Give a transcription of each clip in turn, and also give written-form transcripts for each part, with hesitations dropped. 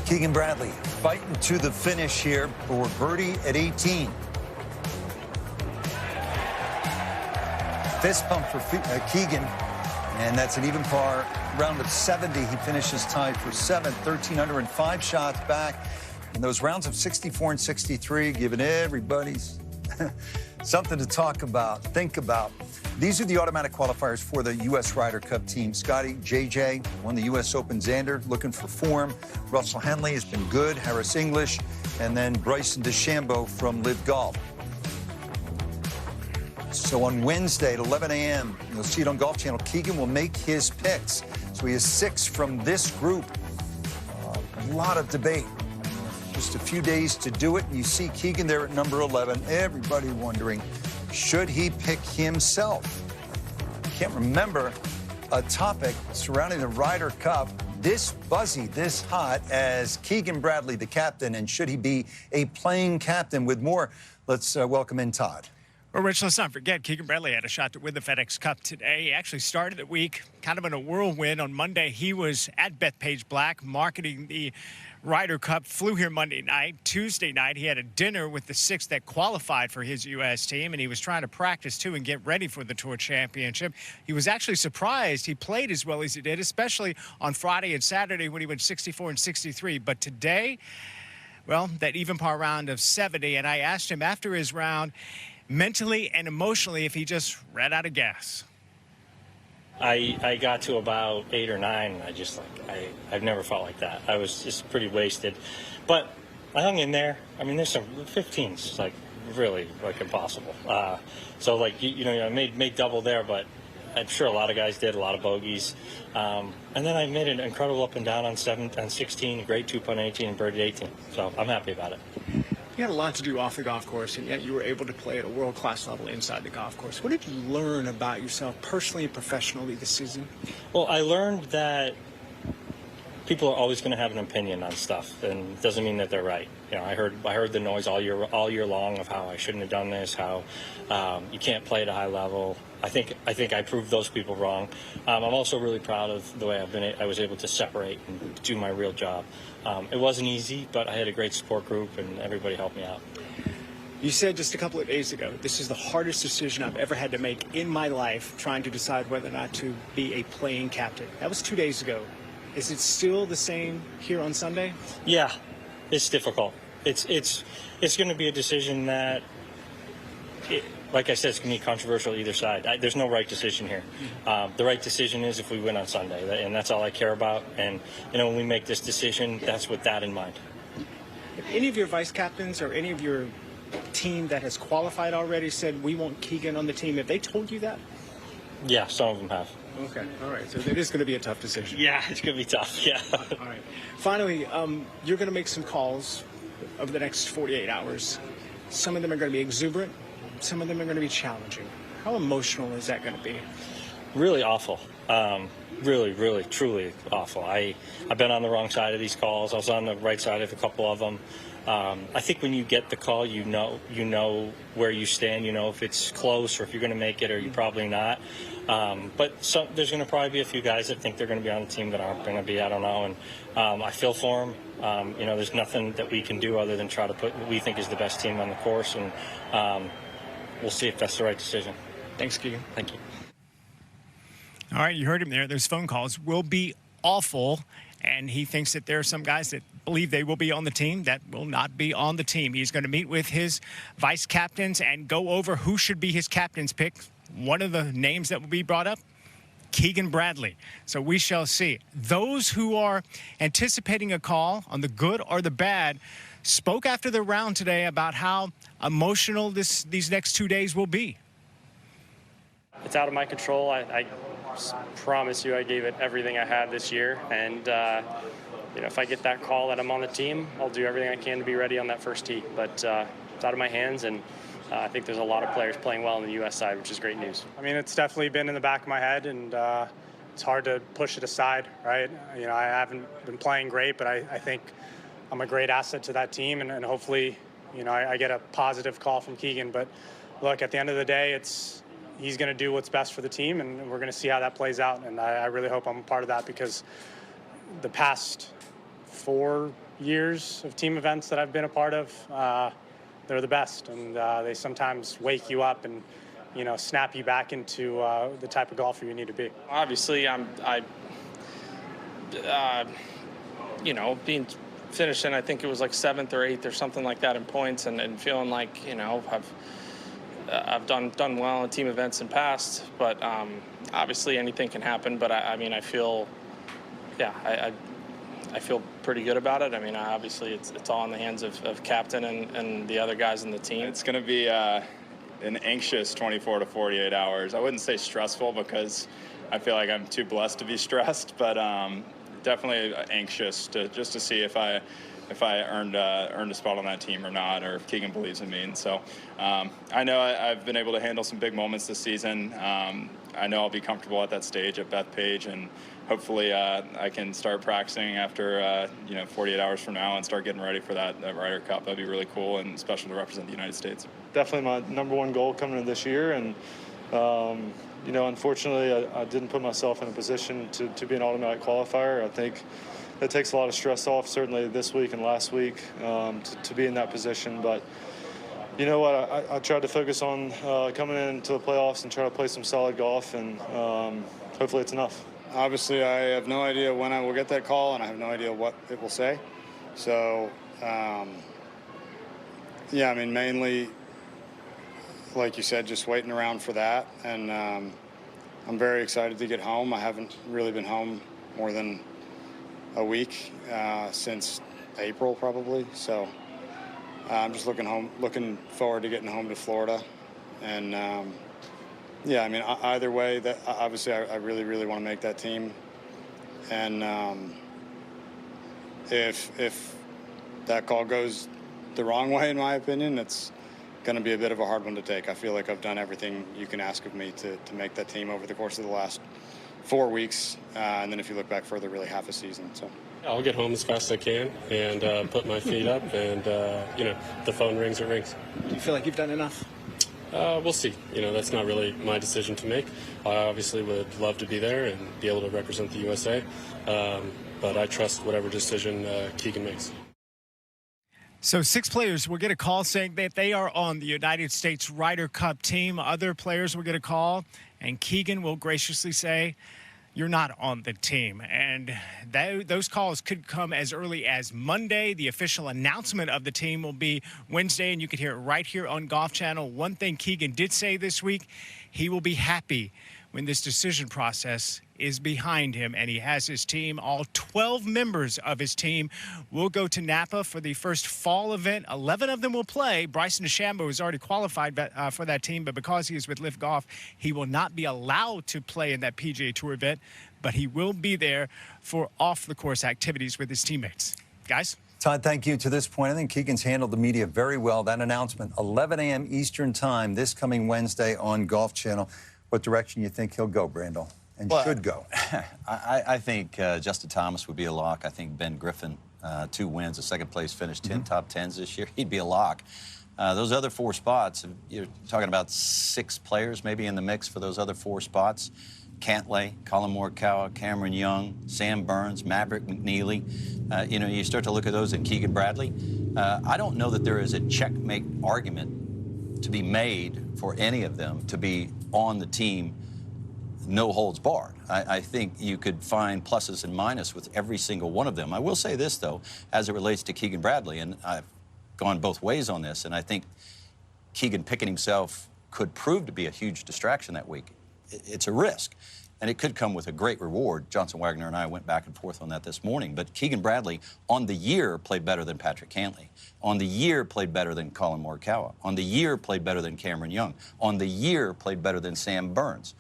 Keegan Bradley fighting to the finish here for birdie at 18. Fist pump for Keegan, and that's an even par round of 70. He finishes tied for 7th, 13 under and 5 shots back. In those rounds of 64 and 63, giving everybody's something to talk about, think about. These are the automatic qualifiers for the U.S. Ryder Cup team. Scotty, JJ won the U.S. Open. Xander looking for form. Russell Henley has been good. Harris English. And then Bryson DeChambeau from Live Golf. So on Wednesday at 11 a.m., you'll see it on Golf Channel, Keegan will make his picks. So he has 6 from this group. A lot of debate. Just a few days to do it. You see Keegan there at number 11. Everybody wondering, should he pick himself? Can't remember a topic surrounding the Ryder Cup this buzzy, this hot as Keegan Bradley, the captain, and should he be a playing captain? With more, let's welcome in Todd. Well, Rich, let's not forget, Keegan Bradley had a shot to win the FedEx Cup today. He actually started the week kind of in a whirlwind. On Monday, he was at Bethpage Black marketing the Ryder Cup, flew here Monday night. Tuesday night, he had a dinner with the 6 that qualified for his U.S. team, and he was trying to practice, too, and get ready for the Tour Championship. He was actually surprised he played as well as he did, especially on Friday and Saturday when he went 64 and 63. But today, well, that even par round of 70, and I asked him after his round, mentally and emotionally, if he just ran out of gas. I got to about 8 or 9. I've never felt like that. I was just pretty wasted, but I hung in there. I mean, there's some 15s like really like impossible. So like you know, I made double there, but I'm sure a lot of guys did, a lot of bogeys. And then I made an incredible up and down on 7 and 16, great 2-putt 18 and birdie 18. So I'm happy about it. You had a lot to do off the golf course, and yet you were able to play at a world-class level inside the golf course. What did you learn about yourself personally and professionally this season? Well, I learned that people are always going to have an opinion on stuff, and it doesn't mean that they're right. You know, I heard the noise all year long of how I shouldn't have done this, how you can't play at a high level. I think I proved those people wrong. I'm also really proud of the way I was able to separate and do my real job. It wasn't easy, but I had a great support group, and everybody helped me out. You said just a couple of days ago, this is the hardest decision I've ever had to make in my life, trying to decide whether or not to be a playing captain. That was 2 days ago. Is it still the same here on Sunday? Yeah, it's difficult. It's going to be a decision that, like I said, it's going to be controversial either side. There's no right decision here. The right decision is if we win on Sunday, and that's all I care about. And you know, when we make this decision, that's with that in mind. If any of your vice captains or any of your team that has qualified already said we want Keegan on the team, have they told you that? Yeah, some of them have. Okay, all right. So it is going to be a tough decision. Yeah, it's going to be tough. Yeah. All right. Finally, you're going to make some calls over the next 48 hours. Some of them are going to be exuberant. Some of them are going to be challenging. How emotional is that going to be? Really awful. Really, really, truly awful. I've been on the wrong side of these calls. I was on the right side of a couple of them. I think when you get the call, you know where you stand. You know if it's close or if you're going to make it or you're probably not. But there's going to probably be a few guys that think they're going to be on the team that aren't going to be. I don't know. And I feel for them. You know, there's nothing that we can do other than try to put what we think is the best team on the course. And we'll see if that's the right decision. Thanks, Keegan. Thank you. All right, you heard him there. Those phone calls will be awful, and he thinks that there are some guys that believe they will be on the team that will not be on the team. He's going to meet with his vice captains and go over who should be his captain's pick. One of the names that will be brought up, Keegan Bradley. So we shall see. Those who are anticipating a call on the good or the bad spoke after the round today about how emotional these next 2 days will be. It's out of my control. I promise you I gave it everything I had this year. And, you know, if I get that call that I'm on the team, I'll do everything I can to be ready on that first tee. But it's out of my hands, and I think there's a lot of players playing well on the U.S. side, which is great news. I mean, it's definitely been in the back of my head, and it's hard to push it aside, right? You know, I haven't been playing great, but I think I'm a great asset to that team, and hopefully, you know, I get a positive call from Keegan. But look, at the end of the day, he's going to do what's best for the team, and we're going to see how that plays out. And I really hope I'm a part of that, because the past 4 years of team events that I've been a part of, they're the best, and they sometimes wake you up and, you know, snap you back into the type of golfer you need to be. Obviously, you know, finishing, I think it was like 7th or 8th or something like that in points, and feeling like, you know, I've done well in team events in past, but obviously anything can happen. But I mean, I feel, yeah, I feel pretty good about it. I mean, obviously it's all in the hands of captain and the other guys in the team. It's going to be an anxious 24 to 48 hours. I wouldn't say stressful because I feel like I'm too blessed to be stressed, but definitely anxious just to see if I earned a spot on that team or not, or if Keegan believes in me. And so I know I've been able to handle some big moments this season. I know I'll be comfortable at that stage at Bethpage, and hopefully I can start practicing after 48 hours from now and start getting ready for that Ryder Cup. That'd be really cool and special to represent the United States. Definitely my #1 goal coming into this year, and you know, unfortunately I didn't put myself in a position to be an automatic qualifier. I think it takes a lot of stress off, certainly this week and last week, to be in that position. But you know what, I tried to focus on coming into the playoffs and try to play some solid golf, and hopefully it's enough. Obviously, I have no idea when I will get that call, and I have no idea what it will say. So, yeah, I mean, mainly, like you said, just waiting around for that. And I'm very excited to get home. I haven't really been home more than a week since April, probably. So I'm just looking forward to getting home to Florida. And yeah, I mean, either way, that obviously I really, really want to make that team. And if that call goes the wrong way, in my opinion, it's going to be a bit of a hard one to take. I feel like I've done everything you can ask of me to make that team over the course of the last 4 weeks. And then if you look back further, really half a season. So I'll get home as fast as I can and put my feet up, and, you know, the phone rings, it rings. Do you feel like you've done enough? We'll see. You know, that's not really my decision to make. I obviously would love to be there and be able to represent the USA, but I trust whatever decision Keegan makes. So 6 players will get a call saying that they are on the United States Ryder Cup team. Other players will get a call, and Keegan will graciously say, "You're not on the team." And those calls could come as early as Monday. The official announcement of the team will be Wednesday, and you can hear it right here on Golf Channel. One thing Keegan did say this week, he will be happy when this decision process is behind him, and he has his team. All 12 members of his team will go to Napa for the first fall event. 11 of them will play. Bryson DeChambeau is already qualified for that team, but because he is with Lift Golf, he will not be allowed to play in that PGA Tour event, but he will be there for off-the-course activities with his teammates. Guys? Todd, thank you. To this point, I think Keegan's handled the media very well. That announcement, 11 a.m. Eastern time, this coming Wednesday on Golf Channel. What direction you think he'll go, Brandel, and should go? I think Justin Thomas would be a lock. I think Ben Griffin, 2 wins, a second-place finish, 10 top 10s this year. He'd be a lock. Those other 4 spots, you're talking about 6 players maybe in the mix for those other 4 spots. Cantlay, Colin Morikawa, Cameron Young, Sam Burns, Maverick McNeely. You know, you start to look at those, and Keegan Bradley. I don't know that there is a checkmate argument to be made for any of them to be on the team, no holds barred. I think you could find pluses and minuses with every single one of them. I will say this, though, as it relates to Keegan Bradley, and I've gone both ways on this, and I think Keegan picking himself could prove to be a huge distraction that week. It's a risk, and it could come with a great reward. Johnson Wagner and I went back and forth on that this morning, but Keegan Bradley on the year played better than Patrick Cantlay. On the year played better than Colin Morikawa. On the year played better than Cameron Young. On the year played better than Sam Burns.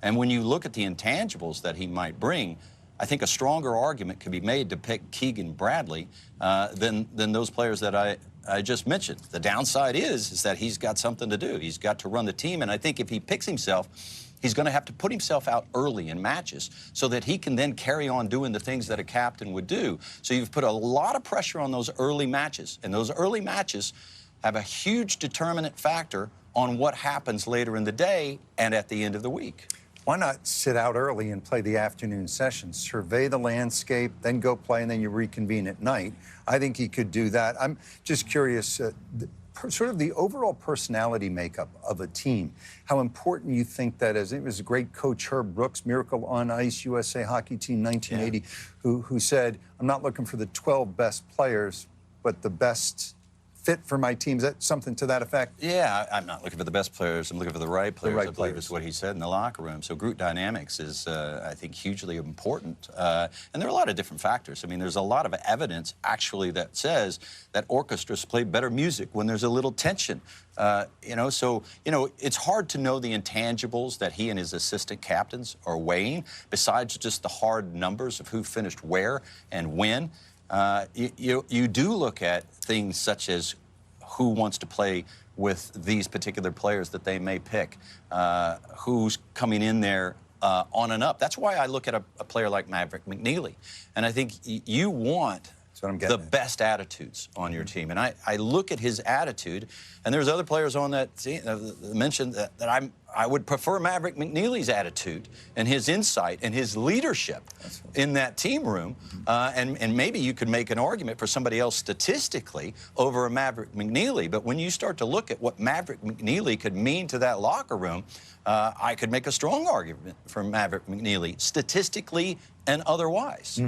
And when you look at the intangibles that he might bring, I think a stronger argument could be made to pick Keegan Bradley than those players that I just mentioned. The downside is that he's got something to do. He's got to run the team, and I think if he picks himself, he's going to have to put himself out early in matches so that he can then carry on doing the things that a captain would do. So you've put a lot of pressure on those early matches, and those early matches have a huge determinant factor on what happens later in the day and at the end of the week. Why not sit out early and play the afternoon session, survey the landscape, then go play, and then you reconvene at night? I think he could do that. I'm just curious, sort of the overall personality makeup of a team, how important you think that is. It was a great coach, Herb Brooks, Miracle on Ice, USA hockey team, 1980, who said, I'm not looking for the 12 best players, but the best fit for my team. Is that something to that effect? Yeah, I'm not looking for the best players. I'm looking for the right players. right I believe players. is what he said in the locker room. So group dynamics is, I think, hugely important. And there are a lot of different factors. I mean, there's a lot of evidence, actually, that says that orchestras play better music when there's a little tension. It's hard to know the intangibles that he and his assistant captains are weighing, besides just the hard numbers of who finished where and when. You do look at things such as who wants to play with these particular players that they may pick, who's coming in there on and up. That's why I look at a player like Maverick McNeely, and I think you want the best attitudes on your team. And I look at his attitude, and there's other players on that team mentioned that I would prefer Maverick McNeely's attitude and his insight and his leadership in that team room. And maybe you could make an argument for somebody else statistically over a Maverick McNeely. But when you start to look at what Maverick McNeely could mean to that locker room, I could make a strong argument for Maverick McNeely, statistically and otherwise.